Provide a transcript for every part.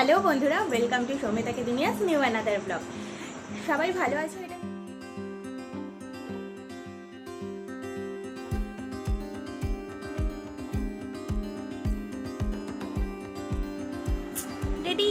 Hello বন্ধুরা, welcome to সৌমিতাকে দুনিয়াস নিউ অ্যানাদার ব্লগ। সবাই ভালো আছো? এটা রেডি?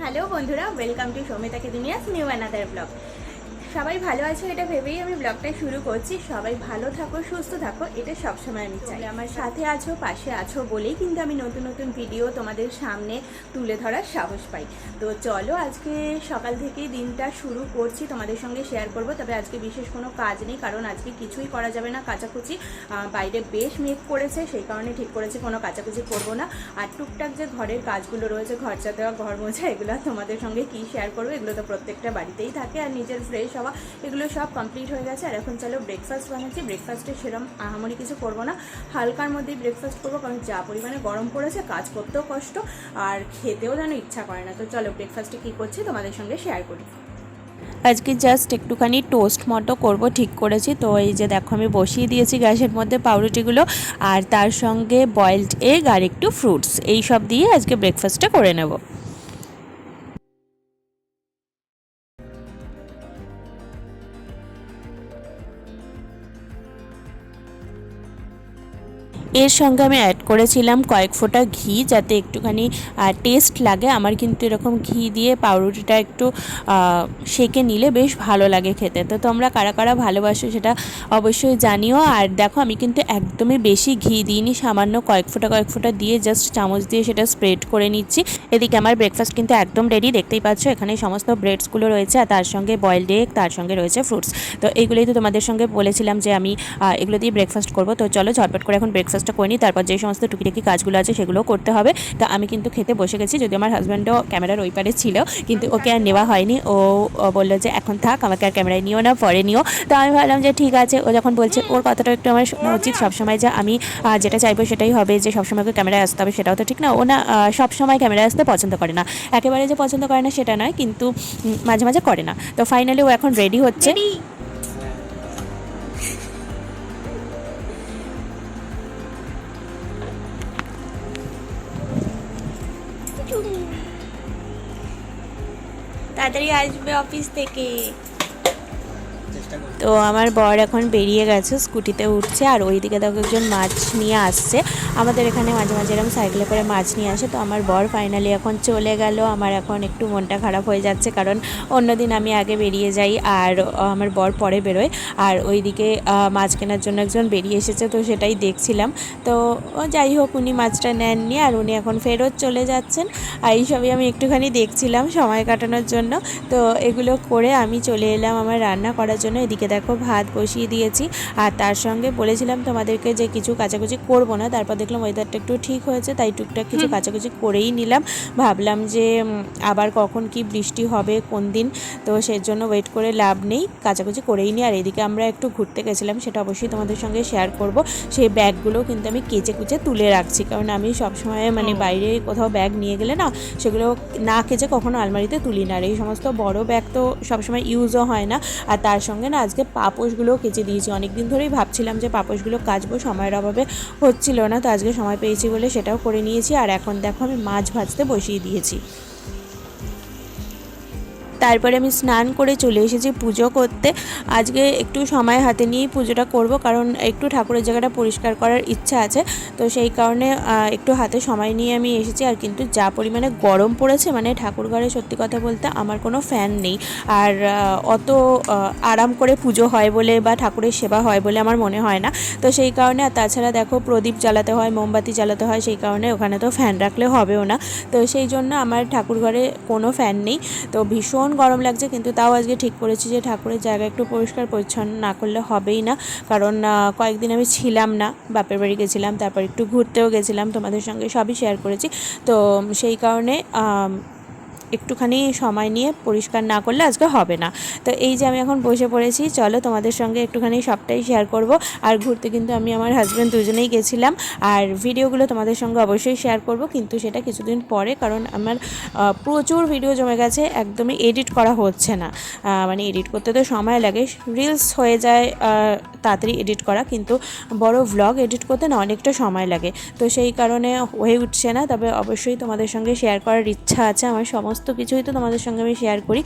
হ্যালো বন্ধুরা, ওয়েলকাম টু সৌমিতাকে দুনিয়াস নিউ অ্যানাদার ব্লগ। সবাই ভালো আছো এটা ভেবেই আমি ব্লগটা শুরু করছি। সবাই ভালো থাকো, সুস্থ থাকো, এটা সবসময় আমি চাই। আমার সাথে আছো, পাশে আছো বলেই কিন্তু আমি নতুন নতুন ভিডিও তোমাদের সামনে তুলে ধরার সাহস পাই। তো চলো, আজকে সকাল থেকেই দিনটা শুরু করছি, তোমাদের সঙ্গে শেয়ার করব। তবে আজকে বিশেষ কোনো কাজ নেই, কারণ আজকে কিছুই করা যাবে না কাচাকুচি। বাইরে বেশ মেঘ করেছে, সেই কারণে ঠিক করেছি কোনো কাচাকুচি করব না। আর টুকটাক যে ঘরের কাজগুলো রয়েছে, ঘর চা দেওয়া, ঘর মোছা, এগুলো তোমাদের সঙ্গে কি শেয়ার করবো, এগুলো তো প্রত্যেকটা বাড়িতেই থাকে। আর নিজের ফ্রেশ হওয়া, এগুলো সব কমপ্লিট হয়ে গেছে। আর এখন চলো ব্রেকফাস্ট বানাচ্ছি। ব্রেকফাস্টে সেরকম আহামরি কিছু করবো না, হালকার মধ্যেই ব্রেকফাস্ট করবো, কারণ যা পরিমাণে গরম পড়েছে কাজ করতেও কষ্ট আর খেতেও যেন ইচ্ছা করে না। তো চলো ব্রেকফাস্টে কী করছি তোমাদের সঙ্গে শেয়ার করি। আজকে জাস্ট একটুখানি টোস্ট মতো করব ঠিক করেছি। তো এই যে দেখো, আমি বসিয়ে দিয়েছি গ্যাসের মধ্যে পাউরুটিগুলো, আর তার সঙ্গে বয়েলড এগ আর একটু ফ্রুটস, এই সব দিয়ে আজকে ব্রেকফাস্টটা করে নেব। এর সঙ্গে আমি অ্যাড করেছিলাম কয়েক ফোঁটা ঘি, যাতে একটুখানি টেস্ট লাগে। আমার কিন্তু এরকম ঘি দিয়ে পাউরুটিটা একটু সেঁকে নিলে বেশ ভালো লাগে খেতে। তো তোমরা কারা কারা ভালোবাসো সেটা অবশ্যই জানিও। আর দেখো, আমি কিন্তু একদমই বেশি ঘি দিইনি, সামান্য কয়েক ফোঁটা দিয়ে জাস্ট চামচ দিয়ে সেটা স্প্রেড করে নিচ্ছি। এদিকে আমার ব্রেকফাস্ট কিন্তু একদম রেডি, দেখতেই পাচ্ছ এখানে সমস্ত ব্রেডসগুলো রয়েছে, আর তার সঙ্গে বয়েলড এগ, তার সঙ্গে রয়েছে ফ্রুটস। তো এইগুলোই তো তোমাদের সঙ্গে বলেছিলাম যে আমি এগুলো দিয়ে ব্রেকফাস্ট করবো। তো চলো ঝটপট করে এখন ব্রেকফাস্টটা করে নিই, তারপর যে সমস্ত টুকিটাকি কাজগুলো আছে সেগুলোও করতে হবে। তো আমি কিন্তু খেতে বসে গেছি, যদি আমার হাজব্যান্ডও ক্যামেরার ওই পারে ছিল, কিন্তু ওকে আর নেওয়া হয়নি। ও বললো যে এখন থাক, আমাকে আর ক্যামেরায় নিও না, পরে নিও। তো আমি ভাবলাম যে ঠিক আছে, ও যখন বলছে ওর কথাটা একটু আমার শোনা উচিত। সবসময় যে আমি যেটা চাইবো সেটাই হবে, যে সবসময় ওকে ক্যামেরায় আসতে হবে সেটাও তো ঠিক না। ও না সবসময় ক্যামেরায় আসতে পছন্দ করে না, একেবারে যে পছন্দ করে না সেটা নয়, কিন্তু মাঝে মাঝে করে না। তো ফাইনালি ও এখন রেডি হচ্ছে। তাড়াতাড়ি আসবে অফিস থেকে। তো আমার বর এখন বেরিয়ে গেছে, স্কুটিতে উঠছে, আর ওইদিকে দেখো একজন মাছ নিয়ে আসছে। আমাদের এখানে মাঝে মাঝে এরকম সাইকেলে করে মাছ নিয়ে আসে। তো আমার বর ফাইনালি এখন চলে গেল। আমার এখন একটু মনটা খারাপ হয়ে যাচ্ছে, কারণ অন্যদিন আমি আগে বেরিয়ে যাই আর আমার বর পরে বেরোয়। আর ওইদিকে মাছ কেনার জন্য একজন বেরিয়ে এসেছে, তো সেটাই দেখছিলাম। তো যাই হোক, উনি মাছটা নেননি, আর উনি এখন ফেরত চলে যাচ্ছেন। আর এইসবই আমি একটুখানি দেখছিলাম সময় কাটানোর জন্য। তো এগুলো করে আমি চলে এলাম আমার রান্না করার জন্য। এদিকে দেখো ভাত বসিয়ে দিয়েছি, আর তার সঙ্গে বলেছিলাম তোমাদেরকে যে কিছু কাচাকুচি করব না, তারপর দেখলাম ওয়েদারটা একটু ঠিক হয়েছে, তাই টুকটাক কিছু কাচাকুচি করেই নিলাম। ভাবলাম যে আবার কখন কি বৃষ্টি হবে কোন দিন, তো সেই জন্য ওয়েট করে লাভ নেই, কাচাকুচি করেই নিই। আর এদিকে আমরা একটু ঘুরতে গেছিলাম, সেটা অবশ্যই তোমাদের সঙ্গে শেয়ার করব। সেই ব্যাগগুলো কিন্তু আমি কেচে কুচে তুলে রাখছি, কারণ আমি সবসময় মানে বাইরে কোথাও ব্যাগ নিয়ে গেলে না, সেগুলো না কেচে কখনো আলমারিতে তুলি না। আর এই সমস্ত বড় ব্যাগ তো সবসময় ইউজও হয় না। আর তার সঙ্গে না আজকে আজকে পাপোশগুলোও কেচে দিয়েছি। অনেক দিন ধরেই ভাবছিলাম যে পাপোশগুলো কাচবো, সময়ের অভাবে হচ্ছিল না, তো আজকে সময় পেয়েছি বলে সেটাও করে নিয়েছি। আর এখন দেখো আমি মাছ ভাজতে বসিয়ে দিয়েছি। তারপরে আমি স্নান করে চলে এসেছি পুজো করতে। আজকে একটু সময় হাতে নিয়েই পুজোটা করব, কারণ একটু ঠাকুরের জায়গাটা পরিষ্কার করার ইচ্ছা আছে, তো সেই কারণে একটু হাতে সময় নিয়ে আমি এসেছি। আর কিন্তু যা পরিমাণে গরম পড়েছে, মানে ঠাকুর ঘরে সত্যি কথা বলতে আমার কোনো ফ্যান নেই, আর অত আরাম করে পুজো হয় বলে বা ঠাকুরের সেবা হয় বলে আমার মনে হয় না। তো সেই কারণে, আর তাছাড়া দেখো প্রদীপ জ্বালাতে হয়, মোমবাতি জ্বালাতে হয়, সেই কারণে ওখানে তো ফ্যান রাখলে হবেও না। তো সেই জন্য আমার ঠাকুর ঘরে কোনো ফ্যান নেই। তো ভীষণ গরম লাগছে, কিন্তু তাও আজকে ঠিক করেছি যে ঠাকুরের জায়গা একটু পরিষ্কার পরিচ্ছন্ন না করলে হবেই না। কারণ কয়েকদিন আমি ছিলাম না, বাপের বাড়ি গেছিলাম, তারপর একটু ঘুরতেও গেছিলাম, তোমাদের সঙ্গে সবই শেয়ার করেছি। তো সেই কারণে একটুখানি সময় নিয়ে পরিষ্কার না করলে আজকে হবে না। তো এই যে আমি এখন বসে পড়েছি, চলো তোমাদের সঙ্গে একটুখানি সবটাই শেয়ার করব। আর ঘুরতে কিন্তু আমি আমার হাজব্যান্ড দুজনেই গেছিলাম, আর ভিডিওগুলো তোমাদের সঙ্গে অবশ্যই শেয়ার করব, কিন্তু সেটা কিছুদিন পরে, কারণ আমার প্রচুর ভিডিও জমে গেছে, একদমই এডিট করা হচ্ছে না। মানে এডিট করতে তো সময় লাগে, রিলস হয়ে যায় তাড়াতাড়ি এডিট করা, কিন্তু বড় ভ্লগ এডিট করতে না অনেকটা সময় লাগে, তো সেই কারণে হয়ে উঠছে না। তবে অবশ্যই তোমাদের সঙ্গে শেয়ার করার ইচ্ছা আছে, আমার সমস্ত কিছুই তো তোমাদের সঙ্গে আমি শেয়ার করি।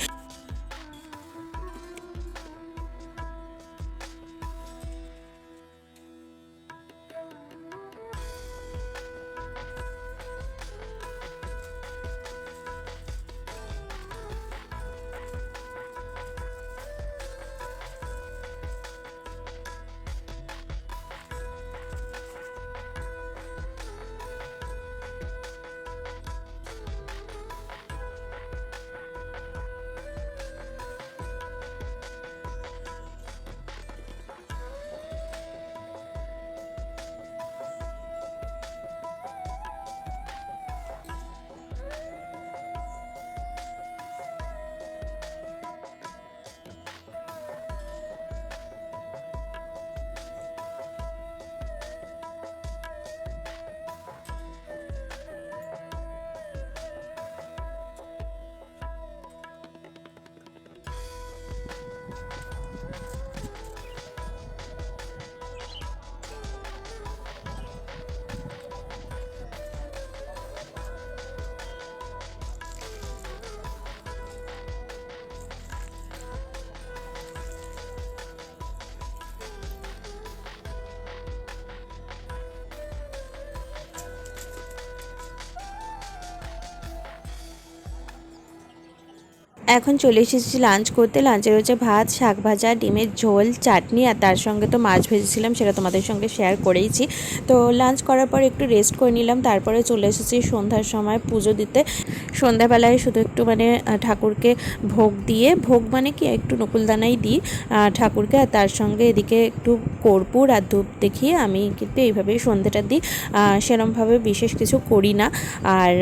এখন চলে এসেছি লাঞ্চ করতে। লাঞ্চে রয়েছে ভাত, শাক ভাজা, ডিমের ঝোল, চাটনি, আর তার সঙ্গে তো মাছ ভেজেছিলাম, সেটা তোমাদের সঙ্গে শেয়ার করেইছি। তো লাঞ্চ করার পর একটু রেস্ট করে নিলাম, তারপরে চলে এসেছি সন্ধ্যার সময় পুজো দিতে। সন্ধ্যাবেলায় শুধু একটু মানে ঠাকুরকে ভোগ দিয়ে, ভোগ মানে কি একটু নকুলদানাই দিই ঠাকুরকে, আর তার সঙ্গে এদিকে একটু কর্পূর আর ধূপ দেখিয়ে আমি কিন্তু এইভাবেই সন্ধ্যাটা দিই। সেরমভাবে বিশেষ কিছু করি না। আর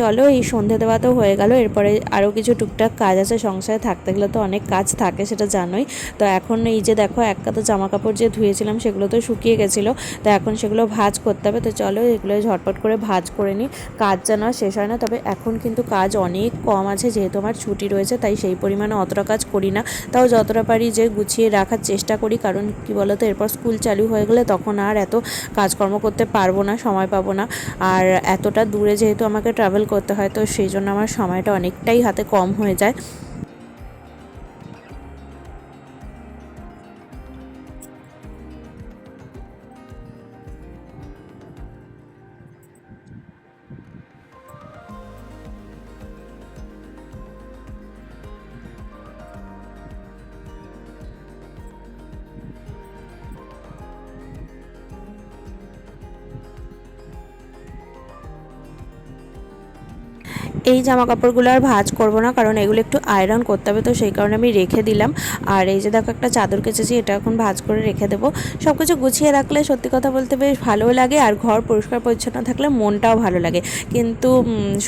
চলো এই সন্ধে দেওয়া তো হয়ে গেল, এরপরে আরও কিছু টুকটাক কাজ আছে, সংসারে থাকতে গেলে তো অনেক কাজ থাকে, সেটা জানোই। তো এখন এই যে দেখো এক কাঁথা জামা কাপড় যে ধুয়েছিলাম সেগুলো তো শুকিয়ে গেছিলো, তো এখন সেগুলো ভাঁজ করতে হবে। তো চলো এগুলো ঝটপট করে ভাঁজ করে নিই, কাজ যেন শেষ হয় না। তবে এখন কিন্তু কাজ অনেক কম আছে, যেহেতু আমার ছুটি রয়েছে, তাই সেই পরিমাণে অতটা কাজ করি না, তাও যতটা পারি যে গুছিয়ে রাখার চেষ্টা করি। কারণ কি বলতো, এরপর স্কুল চালু হয়ে গেলে তখন আর এত কাজকর্ম করতে পারবো না, সময় পাবো না। আর এতটা দূরে যেহেতু আমাকে ট্রাভেল করতে হয়, তো সেই জন্য আমার সময়টা অনেকটাই হাতে কম হয়ে যায়। এই জামা কাপড়গুলো আর ভাঁজ করবো না, কারণ এগুলো একটু আয়রন করতে হবে, তো সেই কারণে আমি রেখে দিলাম। আর এই যে দেখো একটা চাদর কেচেছি, এটা এখন ভাঁজ করে রেখে দেবো। সব কিছু গুছিয়ে রাখলে সত্যি কথা বলতে বেশ ভালোও লাগে, আর ঘর পরিষ্কার পরিচ্ছন্ন থাকলে মনটাও ভালো লাগে। কিন্তু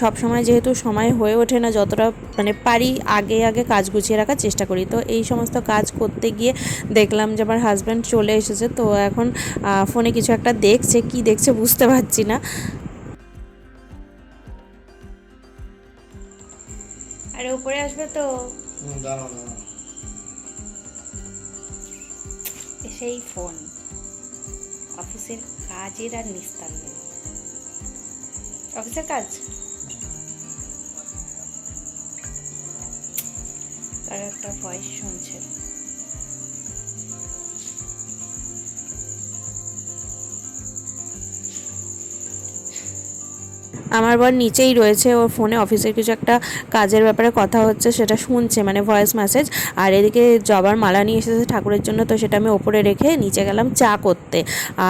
সব সময় যেহেতু সময় হয়ে ওঠে না, যতটা মানে পারি আগে আগে কাজ গুছিয়ে রাখার চেষ্টা করি। তো এই সমস্ত কাজ করতে গিয়ে দেখলাম যে আমার হাজব্যান্ড চলে এসেছে, তো এখন ফোনে কিছু একটা দেখছে, কি দেখছে বুঝতে পারছি না। আরে উপরে আসবে তো। সেই ফোন, অফিসের কাজের আর নিস্তার নেই। অফিসের কাজ আর একটা ভয়েস শুনছে। আমার বর নিচেই রয়েছে, ওর ফোনে অফিসের কিছু একটা কাজের ব্যাপারে কথা হচ্ছে, সেটা শুনছে, মানে ভয়েস মেসেজ। আর এদিকে জবার মালা নিয়ে এসেছে ঠাকুরের জন্য, তো সেটা আমি ওপরে রেখে নিচে গেলাম চা করতে।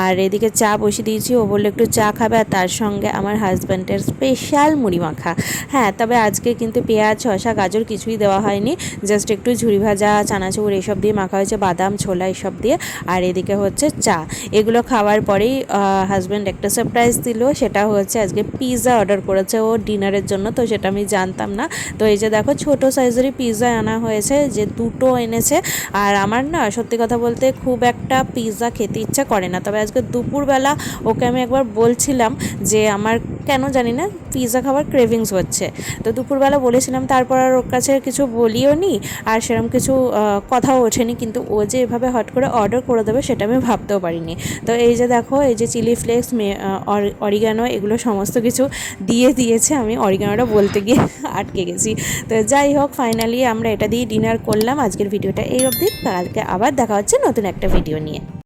আর এদিকে চা বসিয়ে দিয়েছি, ও বললো একটু চা খাবে, আর তার সঙ্গে আমার হাজব্যান্ডের স্পেশাল মুড়ি মাখা। হ্যাঁ, তবে আজকে কিন্তু পেঁয়াজ, শসা, গাজর কিছুই দেওয়া হয়নি, জাস্ট একটু ঝুরি ভাজা, চানাচুর এসব দিয়ে মাখা হয়েছে, বাদাম, ছোলা এসব দিয়ে। আর এদিকে হচ্ছে চা। এগুলো খাওয়ার পরেই হাজব্যান্ড একটা সারপ্রাইজ দিল, সেটা হচ্ছে আজকে পিৎজা অর্ডার করেছে ও ডিনারের জন্য, তো সেটা আমি জানতাম না। তো এই যে দেখো ছোট সাইজেরই পিৎজা আনা হয়েছে, যে দুটো এনেছে। আর আমার না সত্যি কথা বলতে খুব একটা পিৎজা খেতে ইচ্ছা করে না, তবে আজকে দুপুরবেলা ওকে আমি একবার বলছিলাম যে আমার কেন জানি না পিৎজা খাবার ক্রেভিংস হচ্ছে, তো দুপুরবেলা বলেছিলাম, তারপর আর ওর কাছে কিছু বলিও নি, আর সেরকম কিছু কথাও ওঠেনি। কিন্তু ও যে এভাবে হট করে অর্ডার করে দেবে সেটা আমি ভাবতেও পারিনি। তো এই যে দেখো, এই যে চিলি ফ্লেক্স, অরিগানো, এগুলো সমস্ত কিছু দিয়ে দিয়েছে। আমি অরিগানোটা বলতে গিয়ে আটকে গেছি। তো যাই হোক, ফাইনালি আমরা এটা দিয়ে ডিনার করলাম। আজকের ভিডিওটা এই অবধি, কালকে আবার দেখা হচ্ছে নতুন একটা ভিডিও নিয়ে।